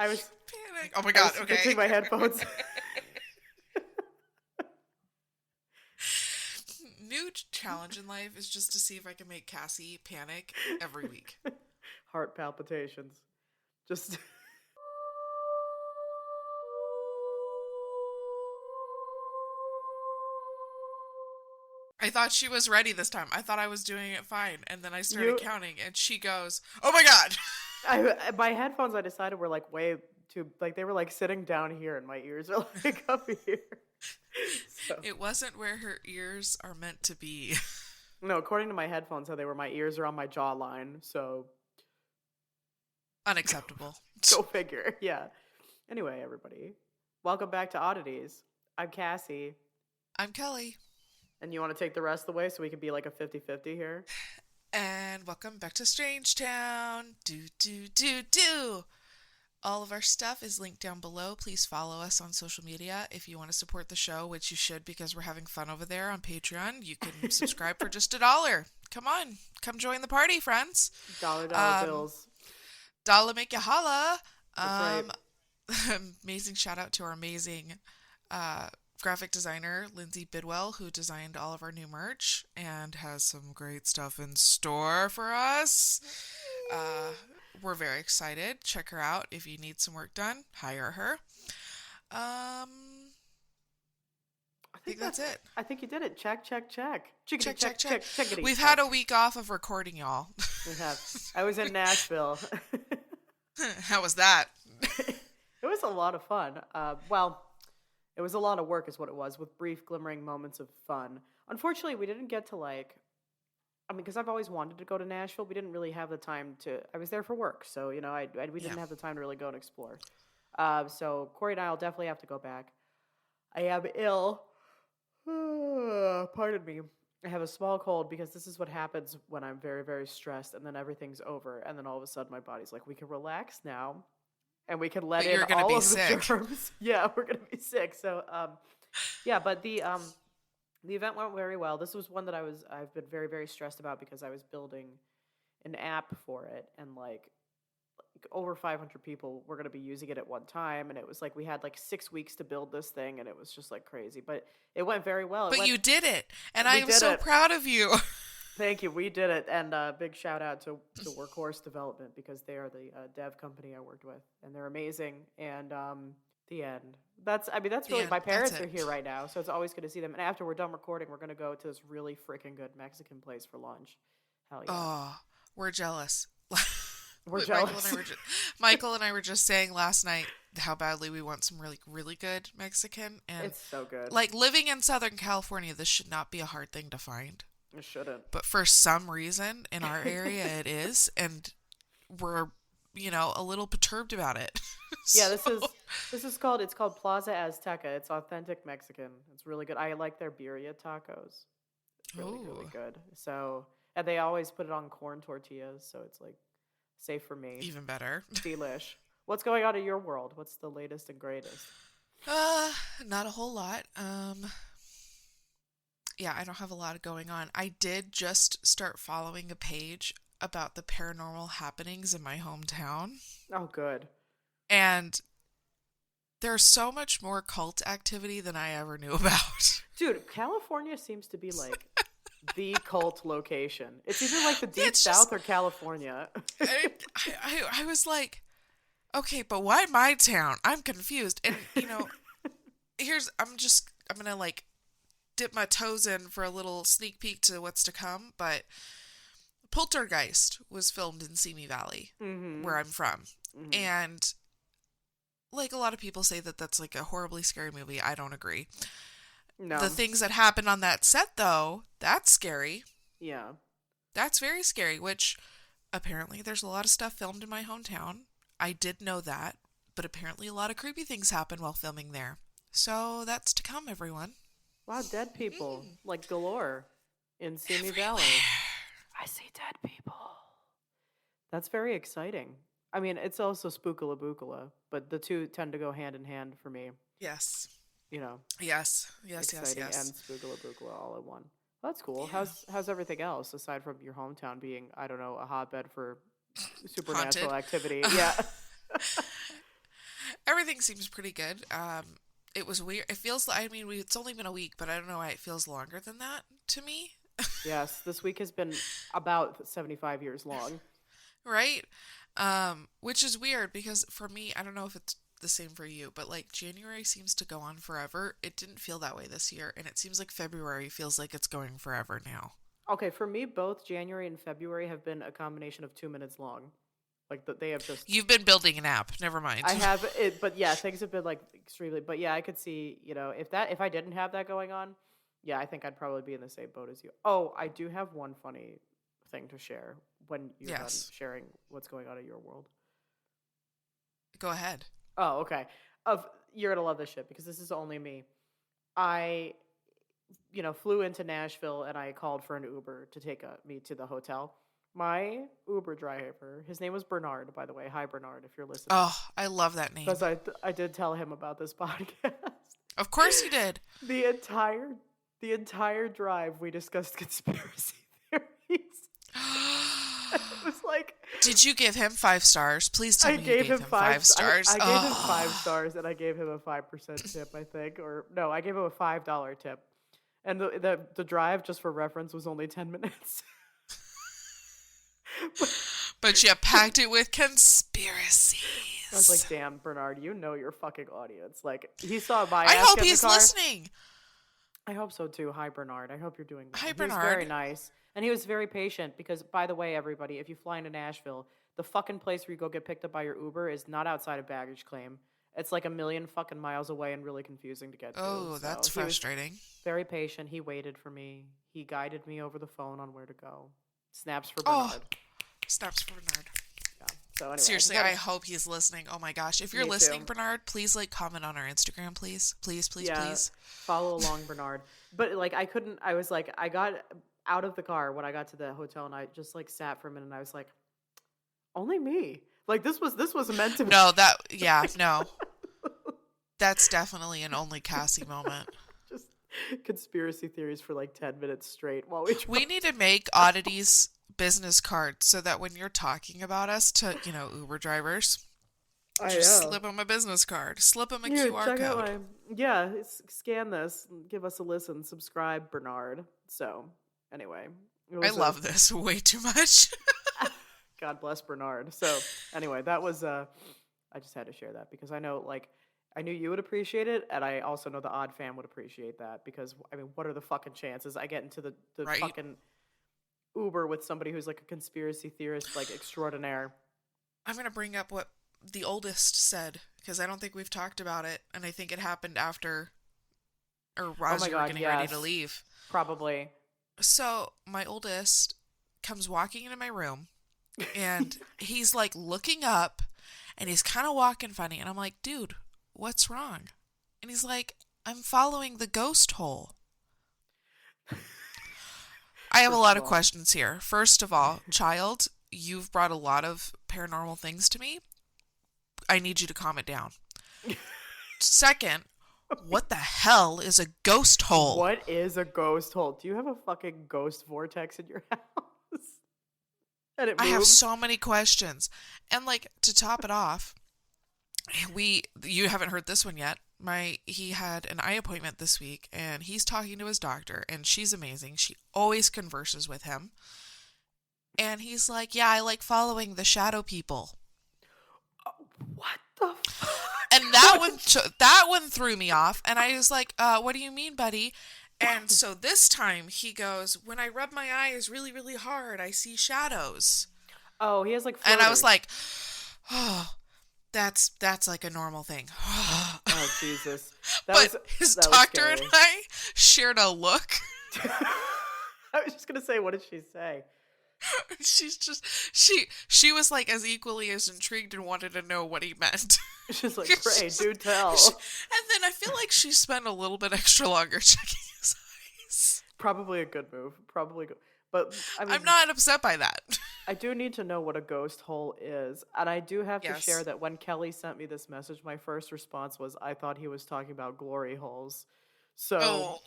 I was Panic. Oh my god, okay. fixing my headphones. New challenge in life is just to see if I can make Cassie panic every week. Heart palpitations. Just I thought she was ready this time. I thought I was doing it fine. And then I started you counting and she goes, "Oh my god." my headphones I decided were like way too like they were like sitting down here and my ears are like up here. So It wasn't where her ears are meant to be. no, according to my headphones, how they were my ears are on my jawline, so Unacceptable. go figure. Yeah. Anyway, everybody. Welcome back to Oddities. I'm Cassie. I'm Kellie. And you want to take the rest of the way so we can be like a 50-50 here? And welcome back to Strangetown. Do. All of our stuff is linked down below. Please follow us on social media if you want to support the show, which you should because we're having fun over there on Patreon. You can subscribe for just $1. Come on. Come join the party, friends. Dollar bills. Dollar make you holla. That's right. Amazing shout out to our amazing graphic designer, Lindsay Bidwell, who designed all of our new merch and has some great stuff in store for us. We're very excited. Check her out. If you need some work done, hire her. I think that's it. I think you did it. Check. Check. Checkity, We've check. had a week off of recording, y'all. We have. I was in Nashville. How was that? It was a lot of fun. Well, it was a lot of work is what it was, with brief glimmering moments of fun. Unfortunately, we didn't get to because I've always wanted to go to Nashville. We didn't really have the time I was there for work, so, we didn't have the time to really go and explore. So Corey and I will definitely have to go back. I am ill. Pardon me. I have a small cold because this is what happens when I'm very, very stressed and then everything's over. And then all of a sudden my body's like, we can relax now and we can let in all of the germs. Yeah, we're going to be sick. So, but the event went very well. This was one that I've been very, very stressed about because I was building an app for it and like over 500 people were going to be using it at one time. And it was like, we had like 6 weeks to build this thing and it was just like crazy, but it went very well. You did it. And I am so proud of you. Thank you. We did it. And big shout out to Workhorse Development because they are the dev company I worked with and they're amazing. And, the end. That's really, my parents are here right now, so it's always good to see them. And after we're done recording, we're going to go to this really freaking good Mexican place for lunch. Hell yeah. Oh, we're jealous. We're jealous. Michael and I were just saying last night how badly we want some really, really good Mexican. And it's so good. Like, living in Southern California, this should not be a hard thing to find. It shouldn't. But for some reason, in our area, it is. And we're, a little perturbed about it. Yeah, it's called Plaza Azteca. It's authentic Mexican. It's really good. I like their birria tacos. It's really good. So, and they always put it on corn tortillas, so it's like safe for me. Even better. Delish. What's going on in your world? What's the latest and greatest? Not a whole lot. Yeah, I don't have a lot going on. I did just start following a page about the paranormal happenings in my hometown. Oh, good. And there's so much more cult activity than I ever knew about. Dude, California seems to be like the cult location. It's either like the deep south or California. I was like, okay, but why my town? I'm confused. And, I'm going to like dip my toes in for a little sneak peek to what's to come. But Poltergeist was filmed in Simi Valley, where I'm from. Mm-hmm. And like a lot of people say that that's like a horribly scary movie. I don't agree. No. The things that happen on that set, though, that's scary. Yeah. That's very scary, which apparently there's a lot of stuff filmed in my hometown. I did know that, but apparently a lot of creepy things happen while filming there. So that's to come, everyone. Wow, dead people, like galore in Simi Valley. I see dead people. That's very exciting. I mean, it's also spookala bookala, but the two tend to go hand in hand for me. Yes. Yes. Exciting and spookala bookala all in one. Well, that's cool. Yeah. How's everything else aside from your hometown being, I don't know, a hotbed for supernatural activity? Yeah. everything seems pretty good. It was weird. It feels like, I mean, it's only been a week, but I don't know why it feels longer than that to me. Yes, this week has been about 75 years long. Right? Which is weird because for me, I don't know if it's the same for you, but like January seems to go on forever. It didn't feel that way this year, and it seems like February feels like it's going forever now. Okay, for me, both January and February have been a combination of 2 minutes long. Like they have just. You've been building an app. Never mind. I have it, but yeah, things have been like extremely. But yeah, I could see, if I didn't have that going on, yeah, I think I'd probably be in the same boat as you. Oh, I do have one funny thing to share when you're done sharing what's going on in your world. Go ahead. Oh, okay. You're gonna love this shit because this is only me. I, flew into Nashville and I called for an Uber to take me to the hotel. My Uber driver, his name was Bernard, by the way. Hi, Bernard, if you're listening. Oh, I love that name. Because I did tell him about this podcast. Of course you did. The entire drive, we discussed conspiracy theories. It was like... Did you give him 5 stars? Please tell me you gave him 5 stars. I gave him 5 stars, and I gave him a 5% tip, I think. Or, no, I gave him a $5 tip. And the drive, just for reference, was only 10 minutes. But you packed it with conspiracies. I was like, damn, Bernard, you know your fucking audience. Like, he saw my I ass hope get in he's the car. Listening. I hope so, too. Hi, Bernard. I hope you're doing well. Hi, Bernard. He was very nice. And he was very patient because, by the way, everybody, if you fly into Nashville, the fucking place where you go get picked up by your Uber is not outside of baggage claim. It's like a million fucking miles away and really confusing to get to. Oh, that's frustrating. Very patient. He waited for me. He guided me over the phone on where to go. Snaps for Bernard. Snaps for Bernard. Yeah. So anyway, seriously, I hope he's listening. Oh my gosh. If you're listening, too. Bernard, please comment on our Instagram, please. Please, please, please. Follow along, Bernard. But I got out of the car when I got to the hotel and I just sat for a minute and I was like, only me. Like this was meant to be. No, no. That's definitely an only Cassie moment. Just conspiracy theories for 10 minutes straight while we need to make Oddities business cards so that when you're talking about us to, Uber drivers, slip them a business card, slip them a QR code. Scan this, give us a listen, subscribe, Bernard. So, anyway. I love this way too much. God bless Bernard. So, anyway, that was, I just had to share that because I know, I knew you would appreciate it, and I also know the Odd fam would appreciate that because, I mean, what are the fucking chances I get into the fucking Uber with somebody who's a conspiracy theorist, extraordinaire? I'm going to bring up what the oldest said because I don't think we've talked about it, and I think it happened after, or as you were getting ready to leave. Probably. So, my oldest comes walking into my room, and he's, looking up, and he's kind of walking funny, and I'm like, dude, what's wrong? And he's like, I'm following the ghost hole. I have a lot of questions here. First of all, child, you've brought a lot of paranormal things to me. I need you to calm it down. Second, what the hell is a ghost hole? What is a ghost hole? Do you have a fucking ghost vortex in your house? And it moves? I have so many questions. And to top it off, you haven't heard this one yet. He had an eye appointment this week and he's talking to his doctor and she's amazing. She always converses with him. And he's like, yeah, I like following the shadow people. What the fuck? And that one threw me off. And I was like, what do you mean, buddy? And so this time he goes, when I rub my eyes really, really hard, I see shadows. Oh, he has floaters. And I was like, oh, that's a normal thing. Oh, Jesus. His doctor and I shared a look. I was just going to say, what did she say? She was as equally as intrigued and wanted to know what he meant. She's like, pray, do tell. And then I feel like she spent a little bit extra longer checking his eyes. Probably a good move. Probably good. But I mean, I'm not upset by that. I do need to know what a ghost hole is. And I do have to share that when Kellie sent me this message, my first response was, I thought he was talking about glory holes. So...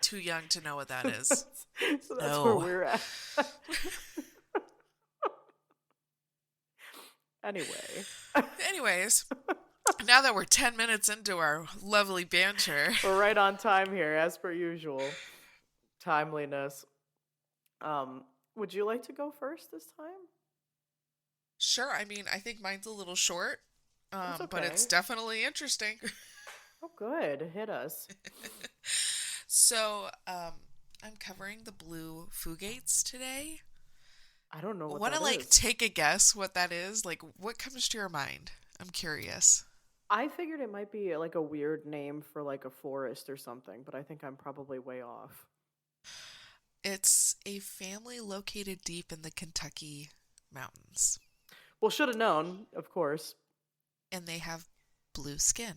Too young to know what that is. So that's where we're at. Anyway. Anyways, now that we're 10 minutes into our lovely banter. We're right on time here, as per usual. Timeliness. Would you like to go first this time? Sure. I mean, I think mine's a little short, okay. But it's definitely interesting. Oh, good. Hit us. So, I'm covering the Blue Fugates today. I don't know what Want that to, like, is. take a guess what that is? Like, what comes to your mind? I'm curious. I figured it might be, like, a weird name for, like, a forest or something, but I think I'm probably way off. It's a family located deep in the Kentucky mountains. Well, should have known, of course. And they have blue skin.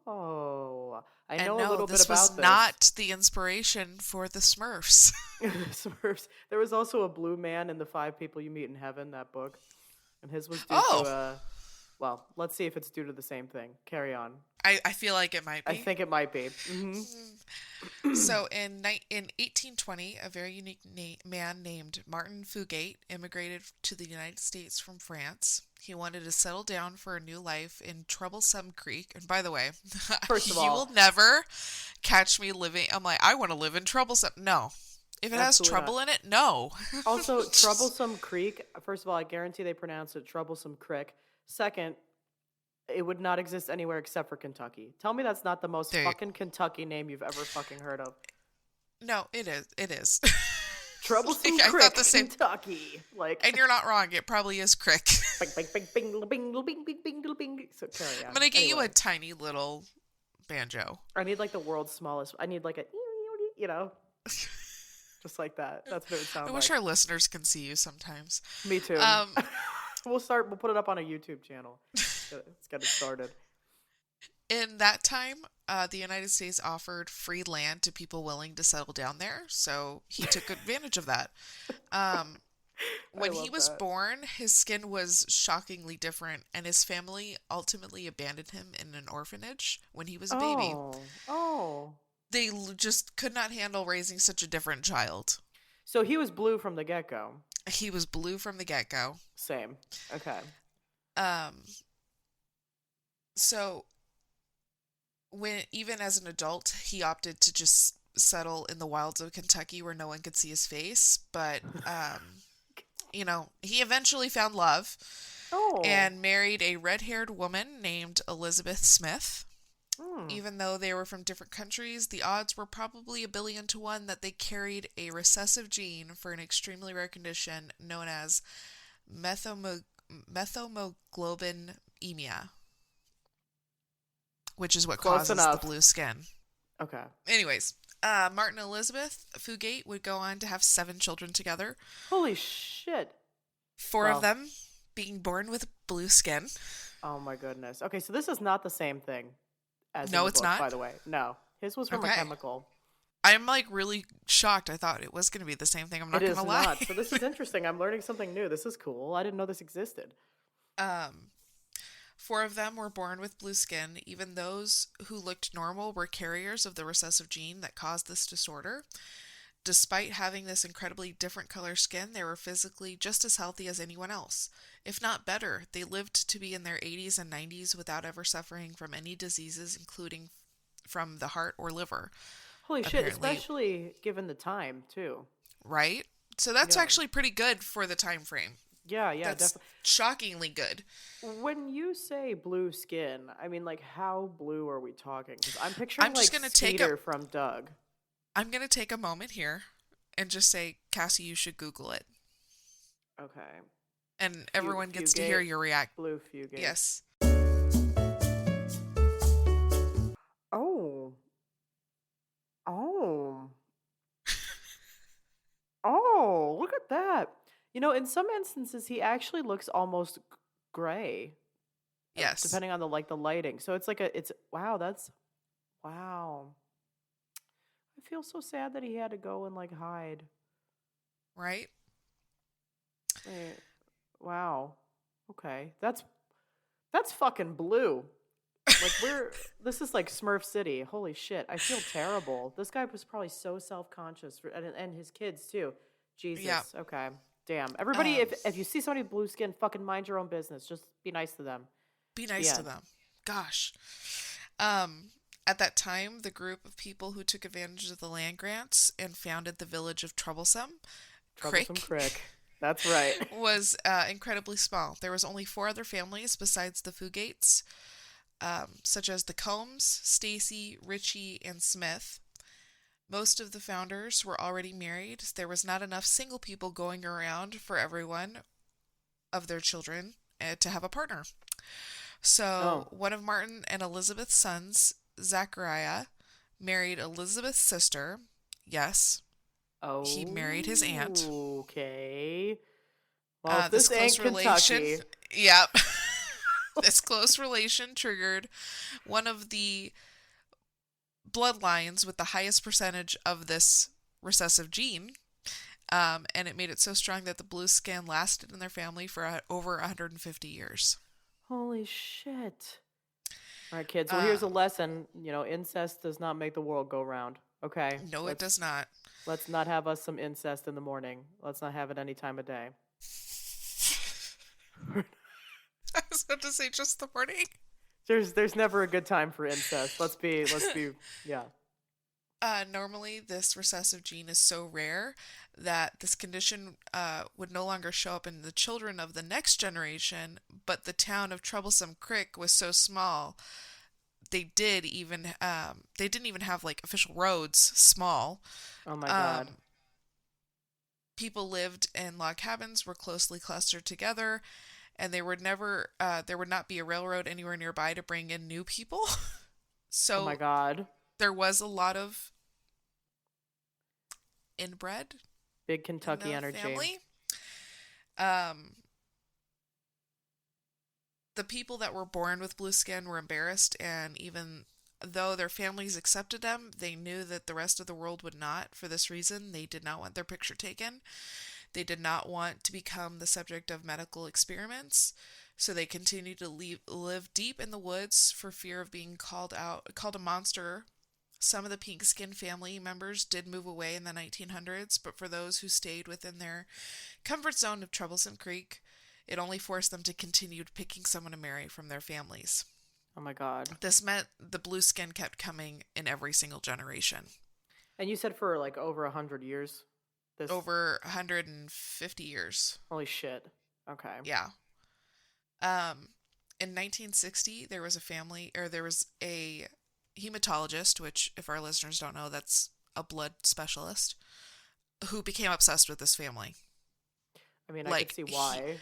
Oh, I know a little bit about this. This was not the inspiration for the Smurfs. Smurfs. There was also a blue man in the 5 People You Meet in Heaven, that book. And his was due to, well, let's see if it's due to the same thing. Carry on. I feel like it might be. I think it might be. Mm-hmm. So in 1820, a very unique man named Martin Fugate immigrated to the United States from France. He wanted to settle down for a new life in Troublesome Creek. And by the way, first of all, you will never catch me living. I'm like, I want to live in Troublesome. No. If it has trouble in it, no. Also, Troublesome Creek, first of all, I guarantee they pronounce it Troublesome Crick. Second, it would not exist anywhere except for Kentucky. Tell me that's not the most fucking Kentucky name you've ever fucking heard of. No, it is. It is. Troublesome Crick, Kentucky. Like, and you're not wrong. It probably is Crick. Bing, bing, bing, bing, bing, bing, bing, bing, bing. So carry on. I'm gonna get you a tiny little banjo. I need like the world's smallest. I need like a, you know, just like that. That's what it would sound like. I wish our listeners can see you sometimes. Me too. We'll put it up on a YouTube channel. Let's get it started. In that time, the United States offered free land to people willing to settle down there, so he took advantage of that. When he was born, his skin was shockingly different, and his family ultimately abandoned him in an orphanage when he was a baby. Oh. They just could not handle raising such a different child. So he was blue from the get-go. He was blue from the get-go. Same. Okay. So even as an adult, he opted to just settle in the wilds of Kentucky where no one could see his face. But, he eventually found love and married a red-haired woman named Elizabeth Smith. Even though they were from different countries, the odds were probably 1,000,000,000 to 1 that they carried a recessive gene for an extremely rare condition known as methemoglobinemia, which is what causes the blue skin. Okay. Anyways, Martin and Elizabeth Fugate would go on to have 7 children together. Holy shit. 4 of them being born with blue skin. Oh my goodness. Okay, so this is not the same thing as no, in the it's book, not. By the way, no, his was from a chemical. I'm like really shocked. I thought it was going to be the same thing. I'm not going to lie. Not. So this is interesting. I'm learning something new. This is cool. I didn't know this existed. 4 of them were born with blue skin. Even those who looked normal were carriers of the recessive gene that caused this disorder. Despite having this incredibly different color skin, they were physically just as healthy as anyone else. If not better, they lived to be in their 80s and 90s without ever suffering from any diseases, including from the heart or liver. Holy shit, especially given the time, too. Right? So that's actually pretty good for the time frame. Yeah, that's definitely shockingly good. When you say blue skin, I mean, like, how blue are we talking? Because I'm picturing Skeeter from Doug. I'm going to take a moment here and just say, Cassie, you should Google it. Okay. And everyone gets to hear your react. Blue Fugate. Yes. Oh. Oh, look at that. In some instances, he actually looks almost gray. Yes. Depending on the lighting. So it's wow. I feel so sad that he had to go and hide. Right? Wow. Okay. That's fucking blue. This is like Smurf City. Holy shit. I feel terrible. This guy was probably so self-conscious and his kids too. Jesus. Yeah. Okay. Damn. Everybody, if you see somebody with blue skin, fucking mind your own business. Just be nice to them. Be nice to them. Gosh. At that time, the group of people who took advantage of the land grants and founded the village of Troublesome Crick. That's right. Was incredibly small. There was only 4 other families besides the Fugates, such as the Combs, Stacy, Ritchie, and Smith. Most of the founders were already married. There was not enough single people going around for everyone of their children to have a partner. So one of Martin and Elizabeth's sons, Zachariah, married Elizabeth's sister. Yes. Oh. He married his aunt. Okay. Well, this close relation. Yep. This close relation triggered one of the bloodlines with the highest percentage of this recessive gene. And it made it so strong that the blue skin lasted in their family for over 150 years. Holy shit. All right, kids. Well, here's a lesson. Incest does not make the world go round. Okay? No, it does not. Let's not have us some incest in the morning. Let's not have it any time of day. I was about to say just the morning. There's never a good time for incest. Let's be yeah. Normally, this recessive gene is so rare that this condition would no longer show up in the children of the next generation, but the town of Troublesome Creek was so small, they didn't even have like official roads. Small. Oh my God. People lived in log cabins, were closely clustered together, and there would not be a railroad anywhere nearby to bring in new people. So oh my God. There was a lot of inbred. Big Kentucky energy. Family. The people that were born with blue skin were embarrassed, and even though their families accepted them, they knew that the rest of the world would not. For this reason, they did not want their picture taken. They did not want to become the subject of medical experiments, so they continued to live deep in the woods for fear of being called a monster. Some of the pink skin family members did move away in the 1900s, but for those who stayed within their comfort zone of Troublesome Creek, it only forced them to continue picking someone to marry from their families. Oh my God. This meant the blue skin kept coming in every single generation. And you said for like over 100 years? Over 150 years. Holy shit. Okay. Yeah. In 1960, there was a hematologist, which, if our listeners don't know, that's a blood specialist, who became obsessed with this family. I mean, I could see why.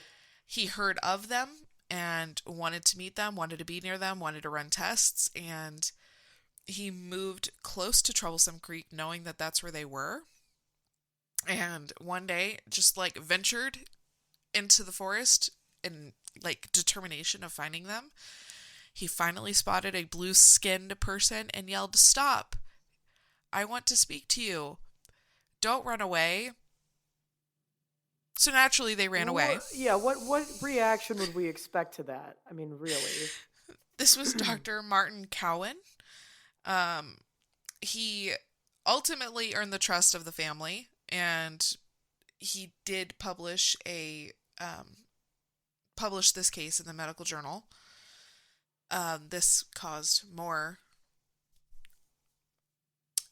He heard of them and wanted to meet them, wanted to be near them, wanted to run tests, and he moved close to Troublesome Creek knowing that that's where they were. And one day, just ventured into the forest in determination of finding them. He finally spotted a blue-skinned person and yelled, "Stop! I want to speak to you. Don't run away." So naturally, they ran away. Yeah, what reaction would we expect to that? I mean, really. This was Dr. Martin Cowan. He ultimately earned the trust of the family, and he did publish this case in the medical journal. This caused more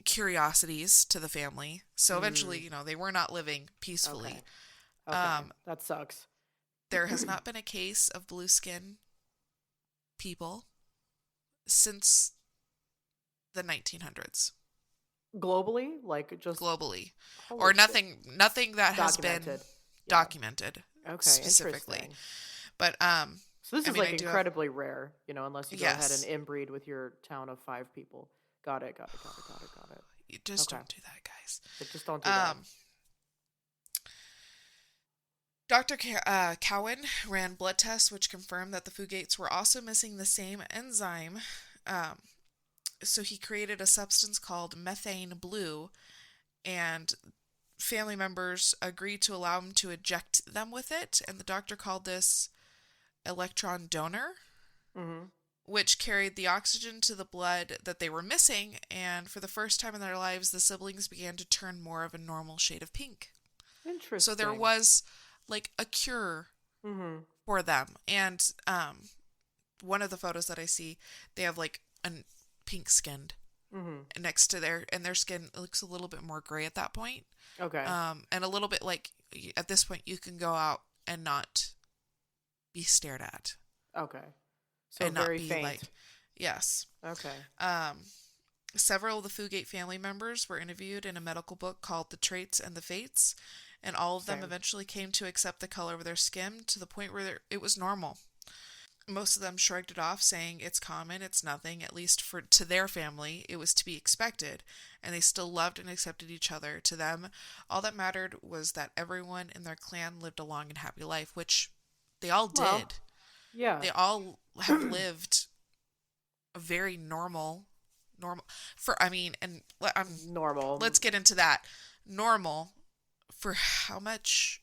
curiosities to the family. So eventually, they were not living peacefully. Okay. That sucks. There has not been a case of blue skin people since the 1900s. Globally? Globally. Or nothing that has been documented. Okay, specifically. But so this is incredibly rare, unless you go ahead and inbreed with your town of 5 people. Got it. You just don't do that, guys. Just don't do that. Dr. Cowan ran blood tests which confirmed that the Fugates were also missing the same enzyme. So he created a substance called methane blue, and family members agreed to allow him to inject them with it, and the doctor called this electron donor, which carried the oxygen to the blood that they were missing, and for the first time in their lives, the siblings began to turn more of a normal shade of pink. Interesting. So there was like a cure for them. And one of the photos that I see, they have like a pink skinned next to their skin looks a little bit more gray at that point. Okay. And a little bit like at this point you can go out and not be stared at. Okay. So and very not be faint. like, yes. Okay. Several of the Fugate family members were interviewed in a medical book called The Traits and the Fates, and all of them eventually came to accept the color of their skin to the point where it was normal. Most of them shrugged it off, saying it's common, it's nothing, at least to their family, it was to be expected, and they still loved and accepted each other. To them, all that mattered was that everyone in their clan lived a long and happy life, which they all did. Well, yeah. They all have lived a very normal, normal. Let's get into that. Normal for how much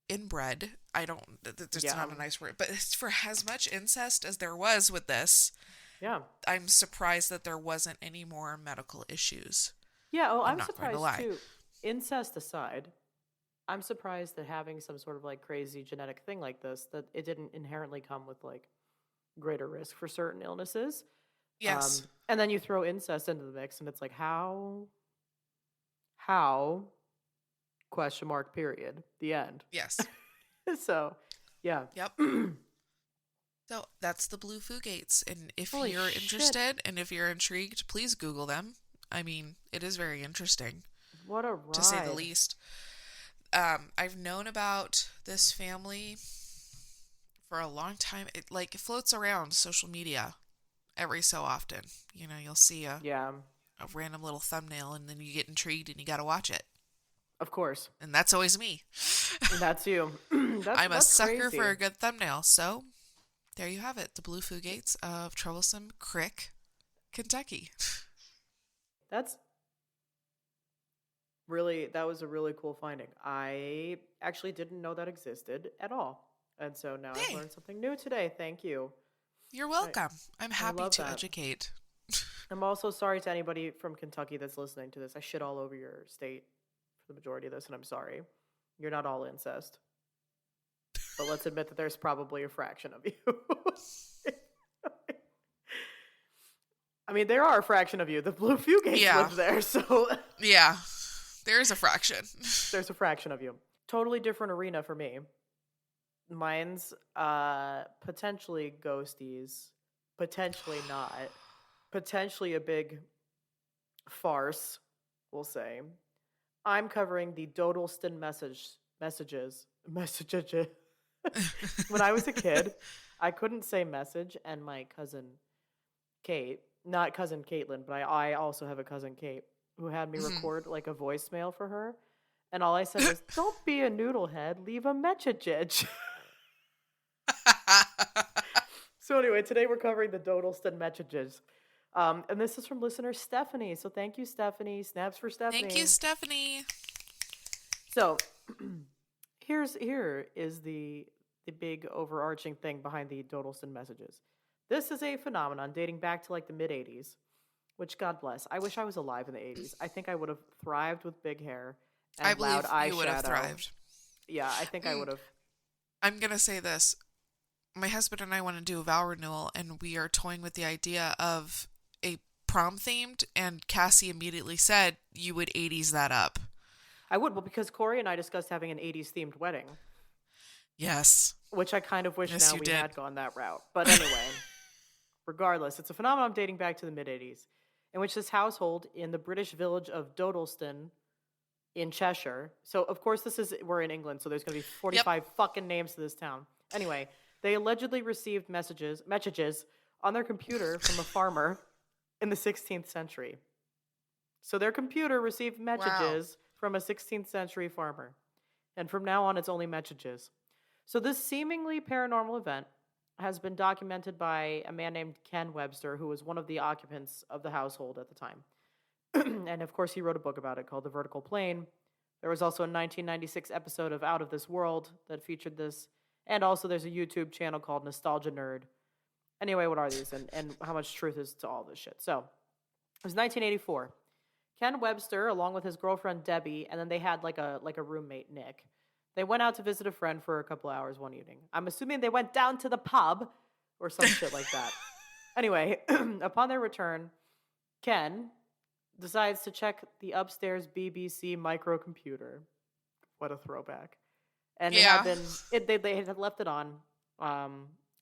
inbred, there's not a nice word, but it's for as much incest as there was with this. Yeah. I'm surprised that there wasn't any more medical issues. Yeah, I'm surprised too. Incest aside, I'm surprised that having some sort of like crazy genetic thing like this, that it didn't inherently come with like greater risk for certain illnesses. Yes. And then you throw incest into the mix and it's like, how, question mark, period, the end. Yes. So, yeah. Yep. So that's the Blue Fugates. And if Holy you're shit. interested and if you're intrigued, please Google them. I mean, it is very interesting. What a ride. To say the least. I've known about this family for a long time. It floats around social media every so often. You know, you'll see a random little thumbnail and then you get intrigued and you got to watch it. Of course. And that's always me. And that's you. I'm a sucker crazy. for a good thumbnail. So there you have it. The Blue Fugates of Troublesome Creek, Kentucky. That was a really cool finding. I actually didn't know that existed at all. And so now I've learned something new today. Thank you. You're welcome. I'm happy to educate. I'm also sorry to anybody from Kentucky that's listening to this. I shit all over your state for the majority of this, and I'm sorry. You're not all incest. But let's admit that there's probably a fraction of you. I mean, there are a fraction of you. The Blue Fugates live there, so... Yeah. There is a fraction. There's a fraction of you. Totally different arena for me. Mine's potentially ghosties, potentially not, potentially a big farce, we'll say. I'm covering the Dodleston messages. When I was a kid, I couldn't say message, and my cousin Kate, not cousin Caitlin, but I also have a cousin Kate, who had me record like a voicemail for her. And all I said was, don't be a noodlehead, leave a mechachges. So anyway, today we're covering the Dodleston mechachges. And this is from listener Stephanie. So thank you, Stephanie. Snaps for Stephanie. Thank you, Stephanie. So here is the big overarching thing behind the Dodleston messages. This is a phenomenon dating back to like the mid-'80s, which God bless. I wish I was alive in the 80s. I think I would have thrived with big hair and loud eyeshadow. I believe you would have thrived. Yeah, I think I would have. I'm going to say this. My husband and I want to do a vow renewal, and we are toying with the idea of a prom themed, and Cassie immediately said you would 80s that up. I would, well, because Corey and I discussed having an 80s themed wedding. Yes. Which I kind of wish now we had gone that route. But anyway, regardless, it's a phenomenon dating back to the mid-'80s, in which this household in the British village of Dodleston in Cheshire. So, of course, we're in England, so there's going to be 45 fucking names to this town. Anyway, they allegedly received messages on their computer from a farmer in the 16th century. So their computer received messages from a 16th century farmer. And from now on, it's only messages. So this seemingly paranormal event has been documented by a man named Ken Webster, who was one of the occupants of the household at the time. And of course, he wrote a book about it called The Vertical Plane. There was also a 1996 episode of Out of This World that featured this. And also there's a YouTube channel called Nostalgia Nerd. Anyway, what are these and how much truth is to all this shit? So, it was 1984. Ken Webster, along with his girlfriend Debbie, and then they had like a roommate, Nick. They went out to visit a friend for a couple hours one evening. I'm assuming they went down to the pub or some shit like that. Anyway, upon their return, Ken decides to check the upstairs BBC microcomputer. What a throwback. And it had been, they had left it on.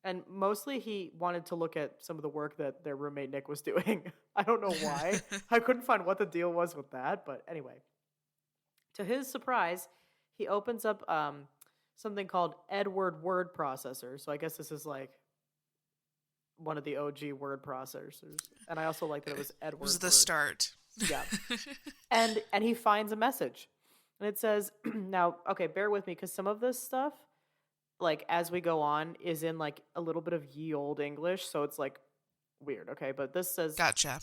And mostly he wanted to look at some of the work that their roommate Nick was doing. I don't know why. I couldn't find what the deal was with that. But anyway, to his surprise, he opens up something called Edward Word Processor. So I guess this is like one of the OG word processors. And I also like that it was Edward. It was the start. Yeah. And he finds a message. And it says, now, okay, bear with me, because some of this stuff, like, as we go on, is in, like, a little bit of ye old English, so it's, like, weird, okay? But this says... Gotcha.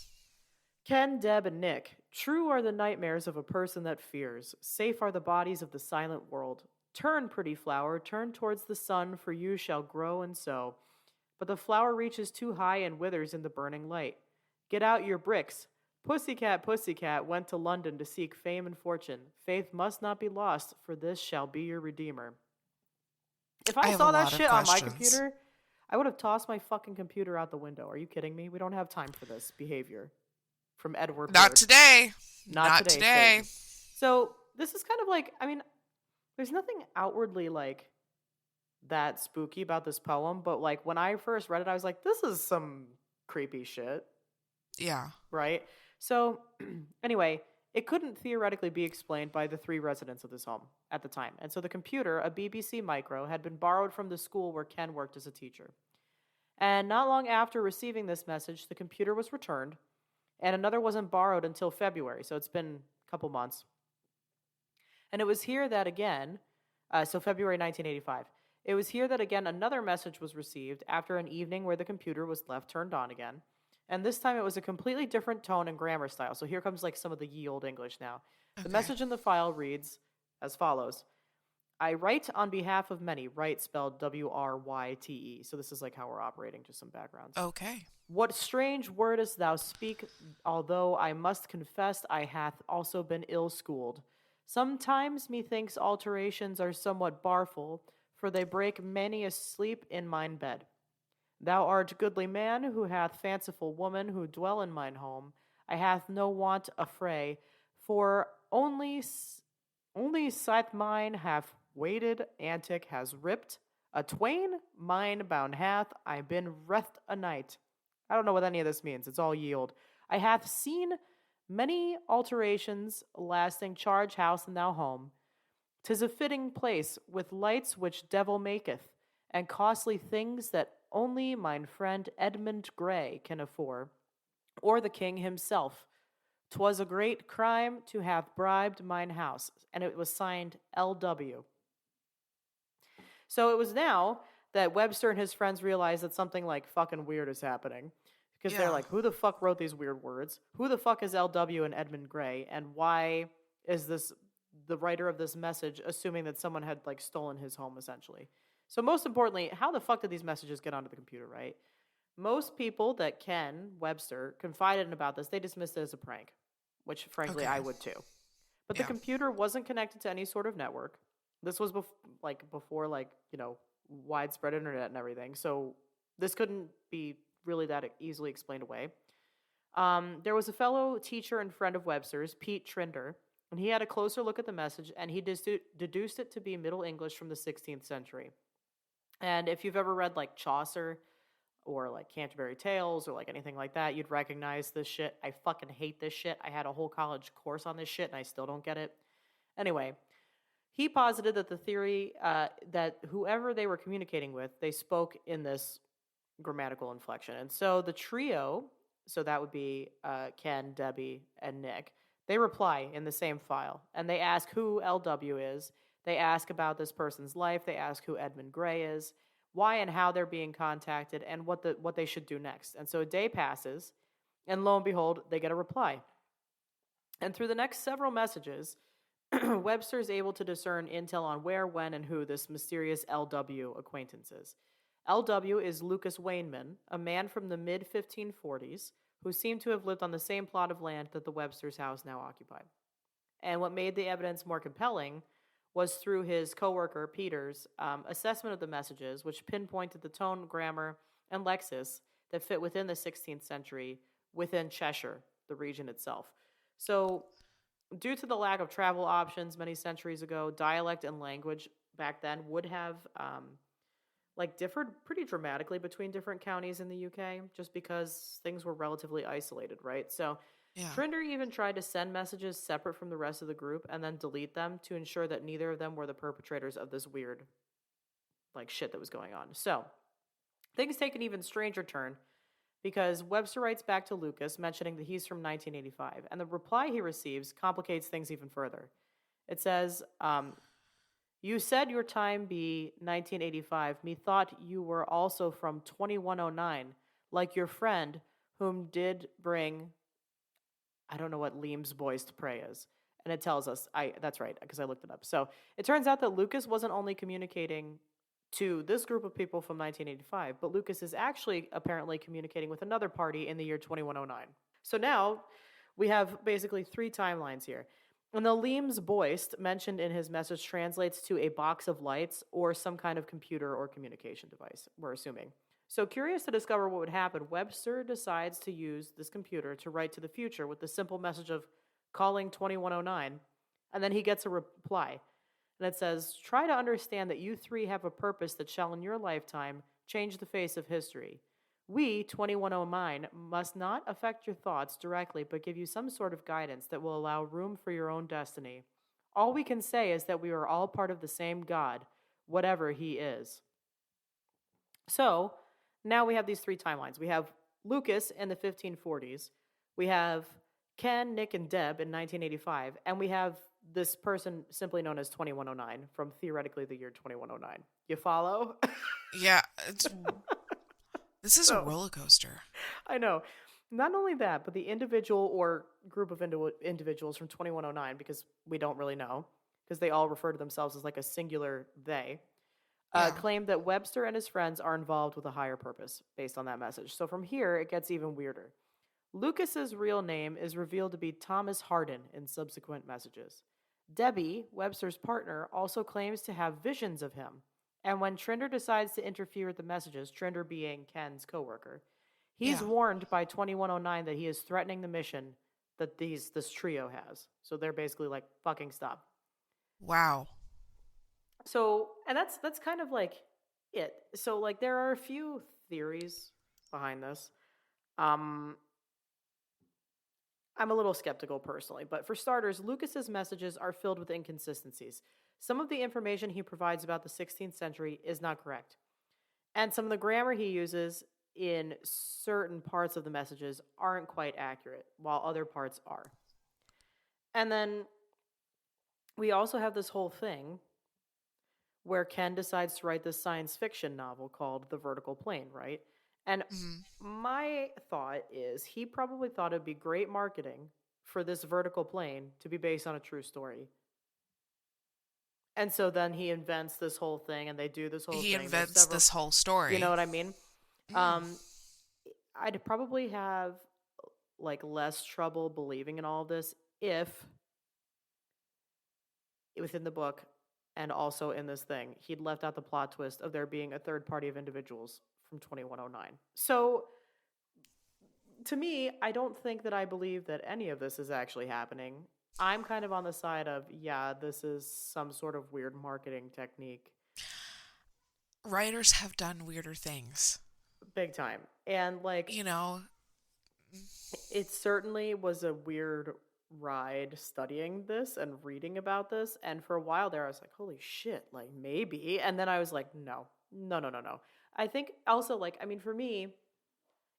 Ken, Deb, and Nick, true are the nightmares of a person that fears. Safe are the bodies of the silent world. Turn, pretty flower, turn towards the sun, for you shall grow and sow. But the flower reaches too high and withers in the burning light. Get out your bricks. Pussycat, pussycat went to London to seek fame and fortune. Faith must not be lost, for this shall be your redeemer. If I saw that shit on my computer, I would have tossed my fucking computer out the window. Are you kidding me? We don't have time for this behavior. From Edward Not Word. today. Not today. So this is kind of like, I mean, there's nothing outwardly like that spooky about this poem, but like when I first read it, I was like, this is some creepy shit. Yeah. Right? So anyway, it couldn't theoretically be explained by the 3 residents of this home at the time. And so the computer, a BBC Micro, had been borrowed from the school where Ken worked as a teacher. And not long after receiving this message, the computer was returned, and another wasn't borrowed until February, so it's been a couple months. And it was here that again, so February 1985, it was here that again another message was received after an evening where the computer was left turned on again. And this time it was a completely different tone and grammar style. So here comes like some of the ye old English now. Okay. The message in the file reads as follows. I write on behalf of many. Write spelled W-R-Y-T-E. So this is like how we're operating, just some backgrounds. Okay. What strange wordest thou speak, although I must confess I hath also been ill-schooled. Sometimes methinks alterations are somewhat barful, for they break many a sleep in mine bed. Thou art goodly man, who hath fanciful woman, who dwell in mine home. I hath no want affray, for only scythe mine hath waited, antic has ripped. A twain mine bound hath, I been reft a night. I don't know what any of this means. It's all yield. I hath seen many alterations, lasting charge house and thou home. 'Tis a fitting place, with lights which devil maketh, and costly things that only mine friend Edmund Gray can afford, or the king himself. 'Twas a great crime to have bribed mine house, and it was signed L.W. So it was now that Webster and his friends realized that something like fucking weird is happening. Because they're like, who the fuck wrote these weird words? Who the fuck is L.W. and Edmund Gray? And why is this the writer of this message assuming that someone had like stolen his home essentially? So most importantly, how the fuck did these messages get onto the computer, right? Most people that Ken Webster confided in about this, they dismissed it as a prank, which frankly I would too. But the computer wasn't connected to any sort of network. This was before widespread internet and everything. So this couldn't be really that easily explained away. There was a fellow teacher and friend of Webster's, Pete Trinder, and he had a closer look at the message, and he deduced it to be Middle English from the 16th century. And if you've ever read like Chaucer or like Canterbury Tales or like anything like that, you'd recognize this shit. I fucking hate this shit. I had a whole college course on this shit and I still don't get it. Anyway, he posited that the theory that whoever they were communicating with, they spoke in this grammatical inflection. And so the trio, so that would be Ken, Debbie, and Nick, they reply in the same file. And they ask who LW is. They ask about this person's life. They ask who Edmund Gray is, why and how they're being contacted, and what they should do next. And so a day passes, and lo and behold, they get a reply. And through the next several messages, Webster is able to discern intel on where, when, and who this mysterious LW acquaintance is. LW is Lucas Wainman, a man from the mid-1540s who seemed to have lived on the same plot of land that the Webster's house now occupied. And what made the evidence more compelling was through his coworker Peter's assessment of the messages, which pinpointed the tone, grammar, and lexis that fit within the 16th century within Cheshire, the region itself. So, due to the lack of travel options many centuries ago, dialect and language back then would have differed pretty dramatically between different counties in the UK, just because things were relatively isolated, right? So Yeah. Trinder even tried to send messages separate from the rest of the group and then delete them to ensure that neither of them were the perpetrators of this weird shit that was going on. So things take an even stranger turn because Webster writes back to Lucas mentioning that he's from 1985, and the reply he receives complicates things even further. It says, you said your time be 1985. Me thought you were also from 2109, like your friend whom did bring, I don't know what Liam's boys to pray is. And it tells us, that's right, because I looked it up. So it turns out that Lucas wasn't only communicating to this group of people from 1985, but Lucas is actually apparently communicating with another party in the year 2109. So now we have basically 3 timelines here. And the Liam's Boist mentioned in his message translates to a box of lights or some kind of computer or communication device, we're assuming. So curious to discover what would happen, Webster decides to use this computer to write to the future with the simple message of calling 2109, and then he gets a reply. And it says, try to understand that you 3 have a purpose that shall in your lifetime change the face of history. We, 2109, must not affect your thoughts directly, but give you some sort of guidance that will allow room for your own destiny. All we can say is that we are all part of the same God, whatever he is. So, now we have these 3 timelines. We have Lucas in the 1540s. We have Ken, Nick, and Deb in 1985. And we have this person simply known as 2109 from theoretically the year 2109. You follow? Yeah. This is a roller coaster. I know. Not only that, but the individual or group of individuals from 2109, because we don't really know, because they all refer to themselves as like a singular they, claimed that Webster and his friends are involved with a higher purpose based on that message. So from here, it gets even weirder. Lucas's real name is revealed to be Thomas Hardin in subsequent messages. Debbie, Webster's partner, also claims to have visions of him. And when Trinder decides to interfere with the messages, Trinder being Ken's coworker, he's warned by 2109 that he is threatening the mission that this trio has. So they're basically like, fucking stop. Wow. So, and that's kind of like it. So like there are a few theories behind this. I'm a little skeptical personally, but for starters, Lucas's messages are filled with inconsistencies. Some of the information he provides about the 16th century is not correct. And some of the grammar he uses in certain parts of the messages aren't quite accurate, while other parts are. And then we also have this whole thing where Ken decides to write this science fiction novel called The Vertical Plane, right? And my thought is he probably thought it'd be great marketing for this vertical plane to be based on a true story. And so then he invents this whole thing and they do this whole thing. He invents this whole story. You know what I mean? I'd probably have like less trouble believing in all this if within the book and also in this thing, he'd left out the plot twist of there being a third party of individuals from 2109. So, to me, I don't think that I believe that any of this is actually happening. I'm kind of on the side of, yeah, this is some sort of weird marketing technique. Writers have done weirder things. Big time. And, like, you know, it certainly was a weird ride studying this and reading about this, and for a while there I was like, holy shit, like maybe, and then I was like, no. I think also, like, I mean, for me,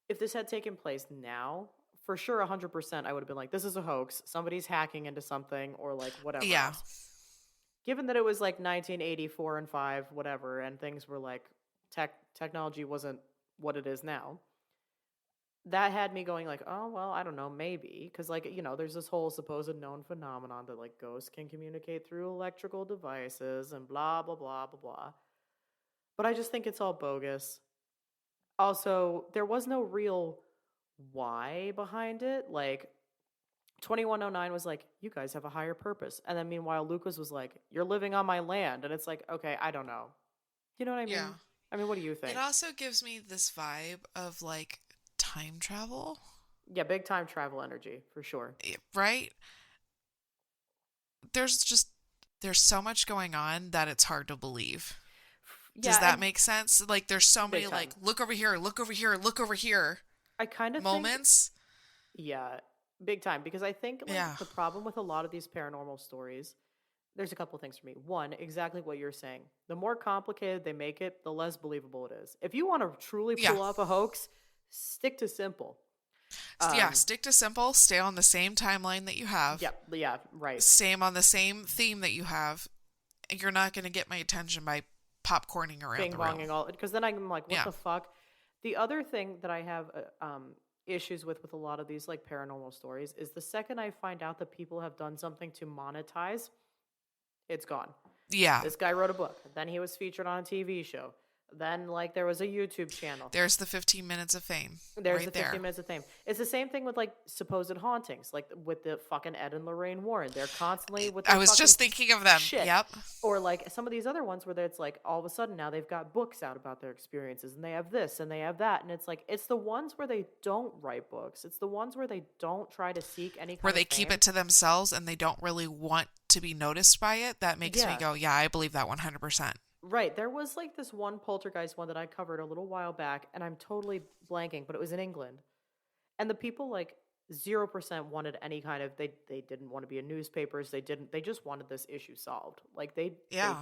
if this had taken place now, for sure 100% I would have been like, this is a hoax, somebody's hacking into something, or like whatever else. Given that it was like 1984 and 5 whatever, and things were like technology wasn't what it is now, that had me going like, oh, well, I don't know, maybe. Because, like, you know, there's this whole supposed known phenomenon that, like, ghosts can communicate through electrical devices and blah, blah, blah, blah, blah. But I just think it's all bogus. Also, there was no real why behind it. Like 2109 was like, you guys have a higher purpose. And then meanwhile, Lucas was like, you're living on my land. And it's like, okay, I don't know. You know what I mean? Yeah. I mean, what do you think? It also gives me this vibe of like time travel. Yeah, big time travel energy for sure. Right? There's so much going on that it's hard to believe. Yeah, Does that make sense? Like there's so many time. like look over here, look over here, look over here. I kind of moments. Yeah, big time, because I think like the problem with a lot of these paranormal stories, there's a couple things for me. One, exactly what you're saying. The more complicated they make it, the less believable it is. If you want to truly pull off a hoax, stick to simple. Stick to simple. Stay on the same timeline that you have. Yeah, right. Same on the same theme that you have. You're not going to get my attention by popcorning around the room. All, because then I'm like, what the fuck? The other thing that I have issues with a lot of these like paranormal stories is the second I find out that people have done something to monetize, it's gone. Yeah. This guy wrote a book. Then he was featured on a TV show. Then, like, there was a YouTube channel. There's the 15 minutes of fame. There's the 15 minutes of fame. It's the same thing with, like, supposed hauntings. Like, with the fucking Ed and Lorraine Warren. They're constantly with their I was just thinking of them. Shit. Yep. Or, like, some of these other ones where it's, like, all of a sudden now they've got books out about their experiences. And they have this and they have that. And it's, like, it's the ones where they don't write books. It's the ones where they don't try to seek any kind where they of fame. Keep it to themselves and they don't really want to be noticed by it. That makes me go, yeah, I believe that 100%. Right. There was like this one poltergeist one that I covered a little while back, and I'm totally blanking, but it was in England. And the people like 0% wanted any kind of, they didn't want to be in newspapers. They just wanted this issue solved. Like they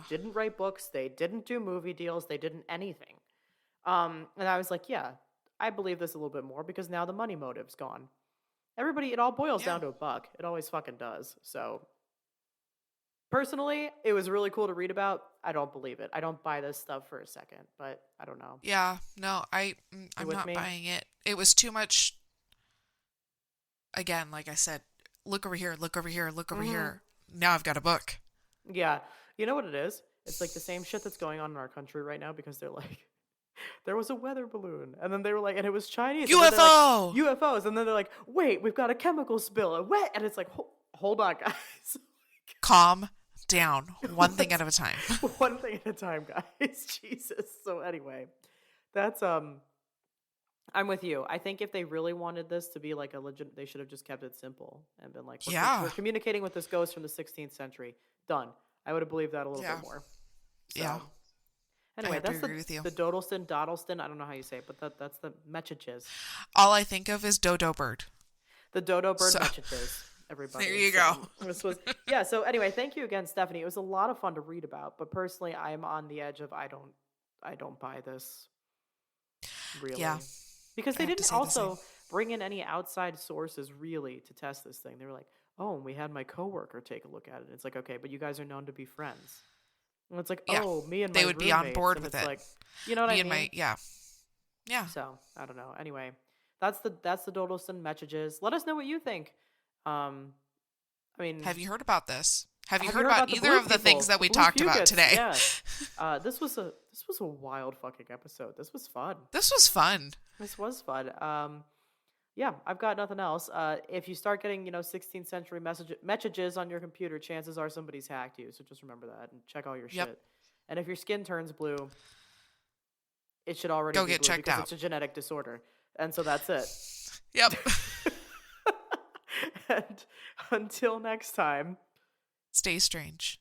didn't write books. They didn't do movie deals. They didn't anything. And I was like, yeah, I believe this a little bit more because now the money motive's gone. Everybody, it all boils down to a buck. It always fucking does. So personally, it was really cool to read about. I don't believe it. I don't buy this stuff for a second, but I don't know. Yeah, no, I'm not buying it. It was too much. Again, like I said, look over here, look over here, look over here. Now I've got a book. Yeah. You know what it is? It's like the same shit that's going on in our country right now because they're like, there was a weather balloon. And then they were like, and it was Chinese. UFO! Like, UFOs. And then they're like, wait, we've got a chemical spill. And it's like, hold on, guys. Calm down. One thing at a time. One thing at a time, guys. Jesus. So anyway, that's I'm with you. I think if they really wanted this to be like a legit, they should have just kept it simple and been like, we're communicating with this ghost from the 16th century. Done. I would have believed that a little bit more. So, yeah. Anyway, that's the Dodleston. I don't know how you say it, but that's the mechachges. All I think of is dodo bird. The dodo bird mechachges. Everybody. There you go. So anyway, thank you again, Stephanie. It was a lot of fun to read about, but personally, I am on the edge of I don't buy this. Really. Yeah. Because they didn't also bring in any outside sources really to test this thing. They were like, oh, and we had my coworker take a look at it. It's like, okay, but you guys are known to be friends. And it's like, oh, me and my they would be on board with it. Like, you know what I mean? Yeah. So I don't know. Anyway, that's the Dodleston messages. Let us know what you think. I mean, have you heard about this? Have you heard about either of the things that we talked about today? Yeah. This was a wild fucking episode. This was fun. This was fun. Yeah, I've got nothing else. If you start getting, 16th century messages on your computer, chances are somebody's hacked you. So just remember that and check all your shit. And if your skin turns blue, it should already go be get blue checked because out. It's a genetic disorder. And so that's it. Yep. And until next time, stay strange.